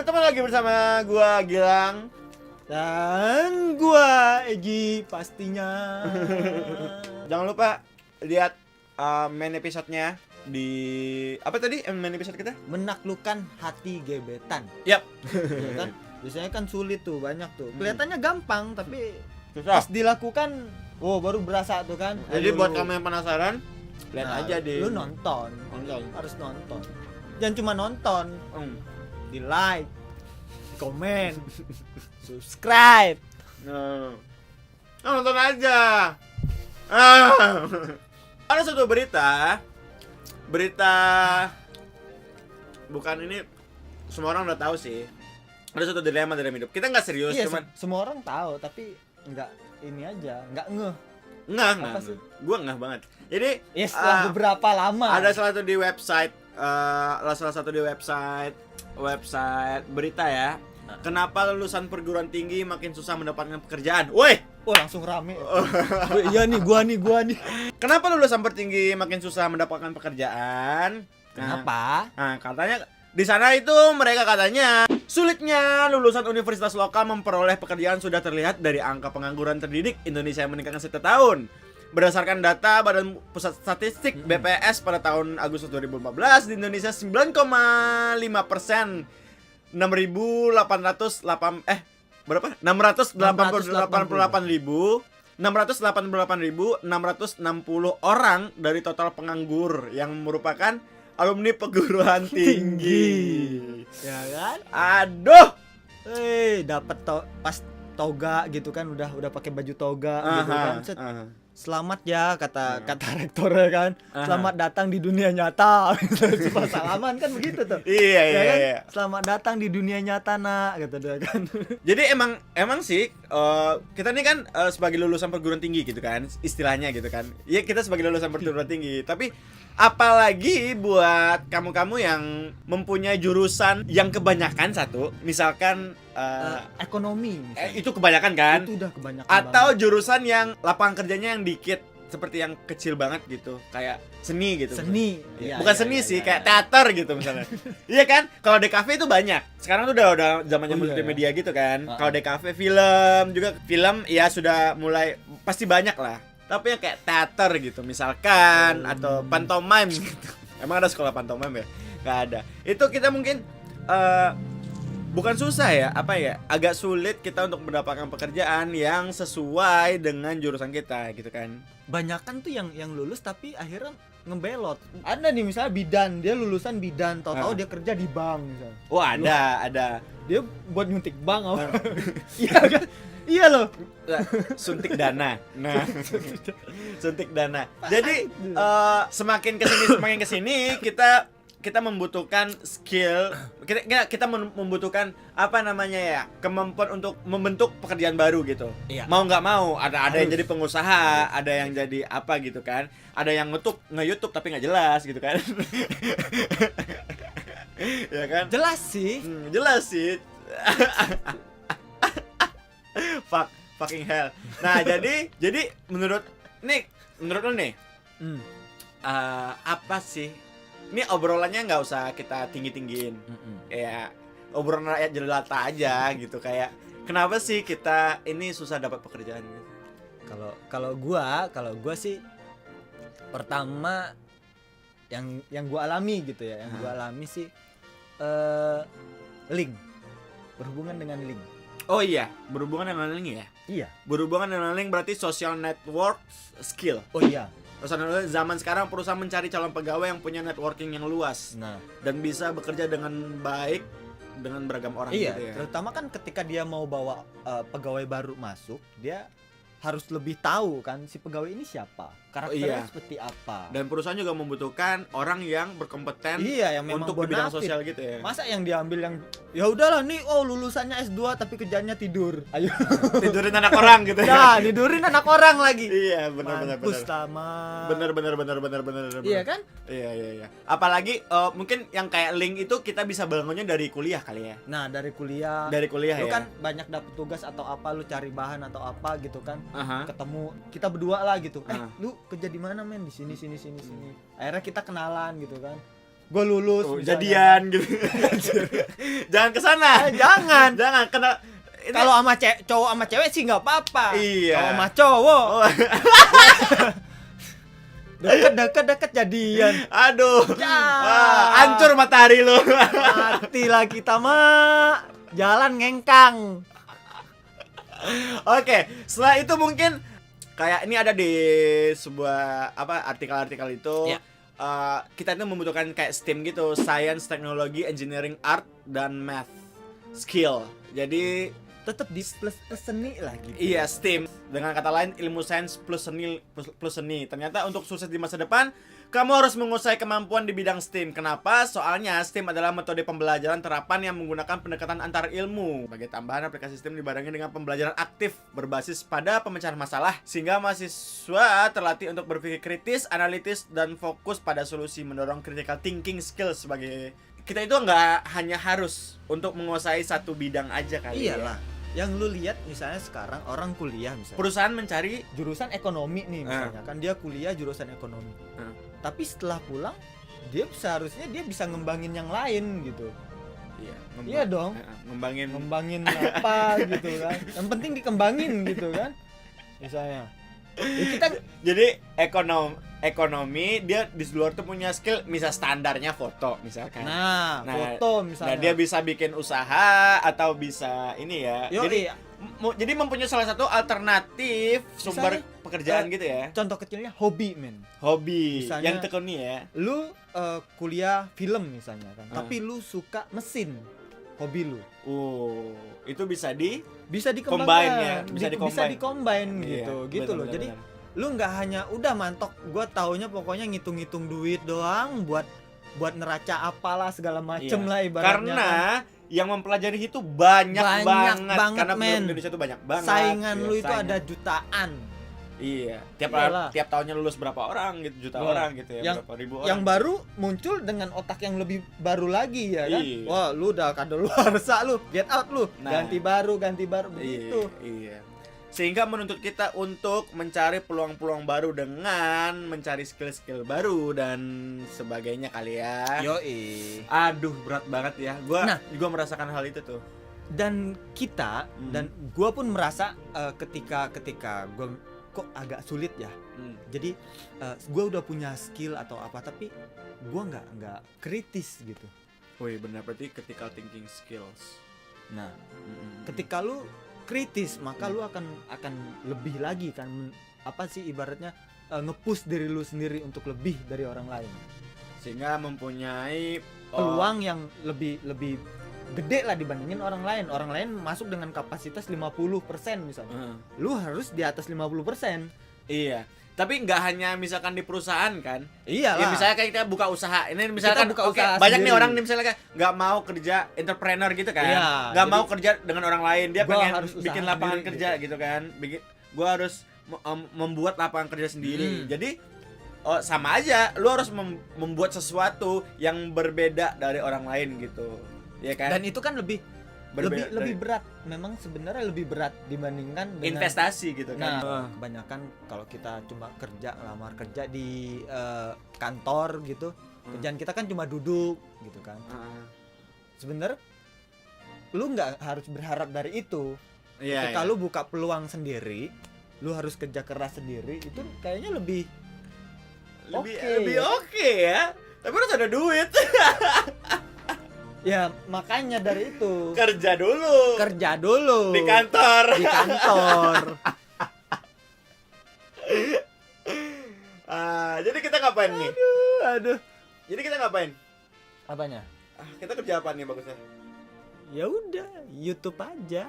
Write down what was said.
bertemu lagi bersama gua Gilang dan gua Egi pastinya. Jangan lupa lihat main episode-nya di apa tadi main episode kita? Menaklukkan hati gebetan. Yap. Ya kan? Biasanya kan sulit tuh, banyak tuh. Kelihatannya gampang tapi Susah. pas dilakukan, baru berasa tuh kan. Jadi Aduh, buat kamu yang penasaran, lihat aja deh. Lu nonton. Harus nonton. Jangan cuma nonton, di like, di komen, subscribe. Nonton aja. Ada satu berita bukan ini, semua orang udah tahu sih. Ada satu dilema dalam hidup. Kita nggak serius, Iya, cuman semua orang tahu tapi nggak ini aja, nggak ngeh. nggak sih? Gua nggak banget. Jadi Ya setelah beberapa lama. ada salah satu di website berita ya. Kenapa lulusan perguruan tinggi makin susah mendapatkan pekerjaan? Woi, Langsung rame. Iya nih, gua nih. kenapa lulusan pertinggi makin susah mendapatkan pekerjaan? Kenapa? Nah, katanya di sana itu mereka katanya sulitnya lulusan universitas lokal memperoleh pekerjaan sudah terlihat dari angka pengangguran terdidik Indonesia yang meningkat setiap tahun. Berdasarkan data Badan Pusat Statistik BPS pada tahun Agustus 2014 di Indonesia 9,5% 688.660 orang dari total penganggur yang merupakan alumni perguruan tinggi. Ya kan? Aduh. Dapat pas toga gitu kan, udah pakai baju toga gitu kan. Selamat ya kata rektornya kan. Selamat datang di dunia nyata. Cuma salaman kan begitu tuh. Iya. Kan? Selamat datang di dunia nyata nak, kata dia kan. Jadi emang sih kita nih kan sebagai lulusan perguruan tinggi gitu kan, istilahnya gitu kan. Iya, kita sebagai lulusan perguruan tinggi, tapi apalagi buat kamu-kamu yang mempunyai jurusan yang kebanyakan satu, misalkan Ekonomi misalnya. itu kebanyakan kan? Itu udah kebanyakan Atau banget. jurusan yang lapangan kerjanya yang dikit, seperti yang kecil banget gitu, kayak seni gitu. Seni. Iya, Iya, bukan iya, seni iya, sih, iya, kayak iya. teater gitu misalnya. Iya kan? Kalau DKV itu banyak. Sekarang tuh udah zamannya Oh, iya, multimedia gitu kan. Uh-uh. Kalau DKV film ya sudah mulai pasti banyak lah. Tapi yang kayak teater gitu misalkan atau pantomime gitu. Emang ada sekolah pantomime ya? Gak ada. Itu kita mungkin bukan susah ya, agak sulit kita untuk mendapatkan pekerjaan yang sesuai dengan jurusan kita gitu kan. Banyakan tuh yang lulus tapi akhirnya ngebelot. Ada nih misalnya bidan, dia lulusan bidan, tahu-tahu dia kerja di bank misalnya. Oh, ada. Dia buat nyuntik bank apa? Iya kan? Iya loh. Suntik dana. Nah, suntik dana. Jadi semakin kesini kita membutuhkan skill, kita membutuhkan kemampuan untuk membentuk pekerjaan baru gitu. Iya. Mau nggak mau, ada yang jadi pengusaha, ada yang jadi apa gitu kan, ada yang nge-YouTube tapi nggak jelas gitu kan. Ya kan? Jelas sih. Jelas sih. Fucking hell. Nah, jadi menurut lo nih, apa sih? Ini obrolannya nggak usah kita tinggi-tinggiin. Ya, obrolan rakyat jelata aja gitu, kayak kenapa sih kita ini susah dapat pekerjaan gitu. Kalau gua sih pertama yang gua alami gitu ya, gua alami sih link. Berhubungan dengan link. Oh iya, berhubungan dengan link ya? Iya. Berhubungan dengan link berarti social network skill. Oh iya. Zaman sekarang perusahaan mencari calon pegawai yang punya networking yang luas. Nah, Dan bisa bekerja dengan baik dengan beragam orang iya, gitu ya. terutama kan ketika dia mau bawa pegawai baru masuk, dia harus lebih tahu kan si pegawai ini siapa, karakternya seperti apa. Dan perusahaan juga membutuhkan orang yang berkompeten Iya, yang memang untuk di bidang bonafit. sosial gitu ya. Masa yang diambil yang ya udahlah nih, lulusannya S2 tapi kerjanya tidur. Ayo. Tidurin anak orang gitu Nah, ya. tidurin anak orang lagi. Iya, benar. Mampus lama. Benar. Iya kan? Iya. Apalagi mungkin yang kayak link itu kita bisa bangunnya dari kuliah kali ya. Nah, dari kuliah. Dari kuliah lu ya. kan banyak dapet tugas atau apa, lu cari bahan atau apa gitu kan. Aha. Ketemu kita berdua lah gitu. Ah. Lu kerja di mana men? Di sini. Akhirnya kita kenalan gitu kan. gue lulus misalnya. jadian gitu. Jangan ke sana. Jangan. Jangan kena Kalau sama cowok sama cewek sih nggak apa-apa. Iya. Kalau sama cowok Oh, deket jadian. aduh. Ya. Wah, hancur matahari lu. Mati lah kita mah. Jalan ngengkang. Oke, setelah itu mungkin kayak ini ada di sebuah apa artikel-artikel itu Ya. kita itu membutuhkan kayak STEM gitu, science, technology, engineering, art, dan math skill. Jadi Tetap di plus seni lah gitu. iya STEM. Dengan kata lain ilmu sains plus seni. Ternyata untuk sukses di masa depan kamu harus menguasai kemampuan di bidang STEM. Kenapa? Soalnya STEM adalah metode pembelajaran terapan yang menggunakan pendekatan antar ilmu. Sebagai tambahan, aplikasi STEM dibarengi dengan pembelajaran aktif berbasis pada pemecahan masalah, sehingga mahasiswa terlatih untuk berpikir kritis, analitis, dan fokus pada solusi, mendorong critical thinking skills. Sebagai kita itu nggak hanya harus untuk menguasai satu bidang aja kali. Iyalah. Yang lu lihat misalnya sekarang orang kuliah misalnya. Perusahaan mencari Jurusan ekonomi nih misalnya kan dia kuliah jurusan ekonomi. Tapi setelah pulang dia seharusnya dia bisa ngembangin yang lain gitu. Iya dong. Ngembangin apa gitu kan. Yang penting dikembangin gitu kan. Misalnya. Ya kita jadi ekonomi dia di luar tuh punya skill, misal standarnya foto misalkan. foto misalnya. Nah, dia bisa bikin usaha atau bisa ini ya. Jadi jadi mempunyai salah satu alternatif sumber Misalnya, pekerjaan gitu ya. Contoh kecilnya hobi, men. Hobi Misalnya, yang tekuni ya. Lu kuliah film misalnya kan, tapi lu suka mesin. Hobi lu. Itu bisa dikembangkan. Combine ya, bisa di-combine Iya, gitu loh. benar, Jadi benar. lu nggak hanya udah mantok, gua taunya pokoknya ngitung-ngitung duit doang buat neraca apalah segala macem Iya. lah ibaratnya. Karena kan. yang mempelajari itu banyak banget karena men. Indonesia itu banyak banget. Saingan Iya, lu itu saingan. ada jutaan. Iya, Iyalah. tiap tahunnya lulus berapa orang gitu, juta Wah, orang gitu ya, berapa ribu orang. Yang baru muncul dengan otak yang lebih baru lagi ya kan. Iya. Wah, lu udah kadaluarsa lu, get out lu. Nah. Ganti baru begitu. Iya. Sehingga menuntut kita untuk mencari peluang-peluang baru dengan mencari skill-skill baru dan sebagainya kali ya. Yoi. Aduh, berat banget ya. Gua Nah. merasakan hal itu tuh. Dan kita dan gua pun merasa ketika gua kok agak sulit ya. Jadi gua udah punya skill atau apa tapi gua nggak kritis gitu. Wih, benar, berarti critical thinking skills. Nah, ketika lu kritis maka lu akan lebih lagi kan apa sih ibaratnya nge-push diri lu sendiri untuk lebih dari orang lain. Sehingga mempunyai Peluang yang lebih gede lah dibandingin orang lain. Orang lain masuk dengan kapasitas 50% misalnya. Lu harus di atas 50%. Iya. Tapi nggak hanya misalkan di perusahaan kan. Iyalah. Ya misalnya kayak kita buka usaha. Ini misalkan Kita buka usaha banyak nih sendiri. orang nih misalnya kayak nggak mau kerja entrepreneur gitu kan. Iya, Nggak jadi mau kerja dengan orang lain. Dia gua pengen harus bikin usaha lapangan sendiri kerja gitu kan. Gua harus membuat lapangan kerja sendiri. Jadi sama aja, lu harus membuat sesuatu yang berbeda dari orang lain gitu. Ya kan? Dan itu kan lebih Berbeda lebih dari- berat. Memang sebenarnya lebih berat dibandingkan dengan investasi gitu kan. Nah, kebanyakan kalau kita cuma lamar kerja di kantor gitu, kerjaan kita kan cuma duduk gitu kan. Sebenarnya lu nggak harus berharap dari itu. Iya. Ketika lu buka peluang sendiri, lu harus kerja keras sendiri, itu kayaknya lebih lebih oke ya. Tapi harus ada duit. ya makanya dari itu Kerja dulu. kerja dulu Di kantor. di kantor. Jadi kita ngapain nih? Aduh, Jadi kita ngapain? apanya? Kita kerja apa nih bagusnya? Ya udah, YouTube aja.